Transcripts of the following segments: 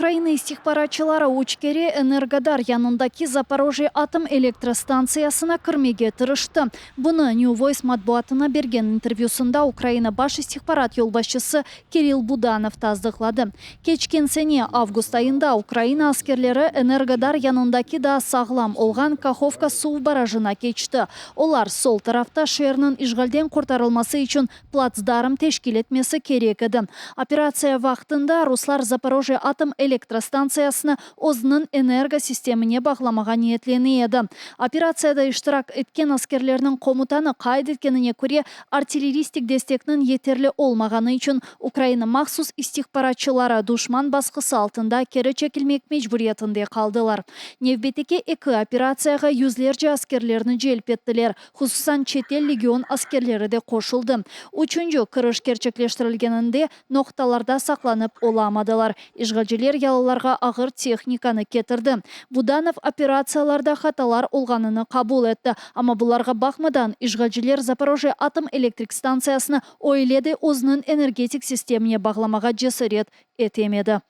Украина истихбаратчылары Учкере Энергодар янындaki Запорожье атом электростанциясына кірмеге тырышты. Бұны New Voice матбуатына берген интервьюсында Украина баш истихбарат yolbaşçısı Кирилл Буданов таздықлады. Кечкен сене август айында Украина аскерлері Энергодар янындaki да сағлам олған Каховка су баражына кечті. Олар сол тарафта шерінің işgalden kurtarılması için плацдарым teşkil etmesi керек еді. Операция вақтында руслар Запорожье атом электростанциясына өзінің энергосистеміне бағламаға ниетлене еді. Операцияда иштирак еткен аскерлерінің комутаны қайд еткеніне көре артиллеристик дестектің етерлі олмағаны үшін Украина махсус истихбаратчылары душман басқысы алтында кері чекілмек мejburiyetinde қалдылар. Невбетеке эки операцияға yüzlerce аскерлеріні желп еттілер. Хусусан четел легион аскерлері де қошылды. Üçüncü кырыш керчеклештірілгенінде ноқталарда сақланып оламадылар. Işgalciler ялыларға ағыр техниканы кетірді. Буданов операцияларда хаталар олғаныны қабул етті. Ама бұларға бақмадан işgalciler Запорожье атом электрик станциясыны ойледі өзінің энергетик системіне бағламаға жесірет етемеді.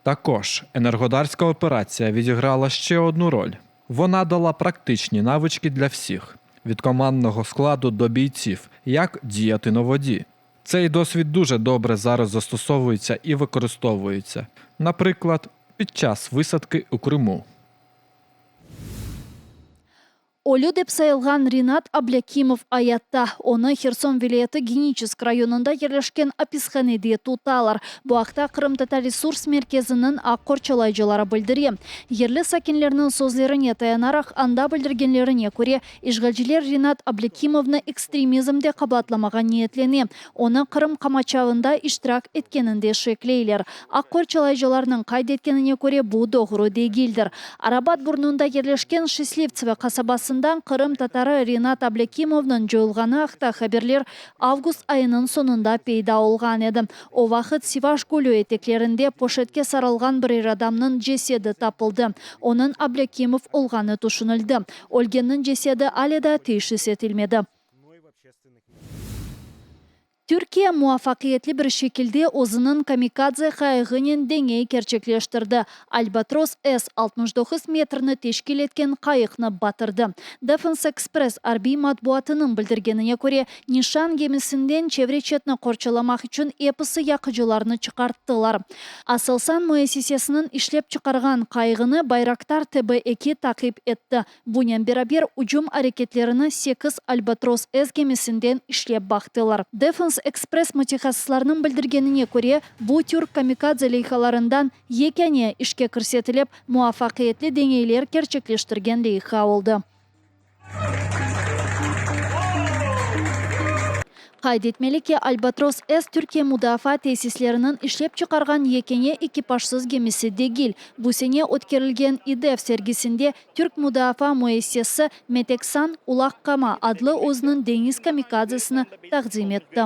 Також енергодарська операція відіграла ще одну роль. Вона дала практичні навички для всіх – від командного складу до бійців, як діяти на воді. Цей досвід дуже добре зараз застосовується і використовується, наприклад, під час висадки у Криму. Олю деп сайылған Ринат Аблякимов аятта. Оны Херсон вилайеті Геническ районында ерлешкен аписханеде туталар. Бұақта Қырым Татаресурс мерkezінің аққорчалайжылары білдіре. Ерлі сакенлерінің сөзлеріне таянарақ анда білдіргенлеріне көре işgalciler Ринат Аблякимовны экстремизмде қабатламаға ниетлене. Оны Қырым қамачауында иштирак еткенінде шеклейлер. Аққорчалайжыларының қайд еткеніне көре бұл доғыру дегелдір. Арабат бұрнында ерлешкен Шесливцеве қасабасы Қырым татары Ринат Аблякимовның жойылғаны ақта хаберлер август айының сонында пейда олған еді. О вақыт Сиваш көлі етеклерінде пошетке саралған бір адамның жеседі тапылды. Оның Аблякимов олғаны тұшынылды. Өлгеннің жеседі аледа тейшіс етілмеді. Türkiye muvaffakiyetli bir şekilde o'zining kamikadze qayığının dengey gerçekleştirdi. Albatros S-69 metrini teşkil etken qayıqni batırdı. Defense Express Arbi matbuatının bildirgenine göre nişan gemisinden çevre chetni qorchalamak için episi yakıcılarını çıkarttılar. Aselsan müessesesinin işlep çıkargan qayığını Bayraktar TB2 takip etti. Bunun beraber ucum hareketlerini 8 Albatros S gemisinden işlep baktılar. Defense Экспресс мутехассызларының білдіргеніне көре, бұл түрк камикадзе лейхаларындан екене ішке кірсетіліп, муафақиетлі деңейлер керчеклештірген лейха олды. Qaydetmeli ki Albatros S Türkiye Müdafaa tesislerinin işlep çıkargan yekene ekipajsız gemisi degil. Bu sene ötkerilgen İDEF sergisinde Türk Müdafaa Müessesesi Meteksan Ulakkama adlı özünün deniz kamikadzesini takdim etti.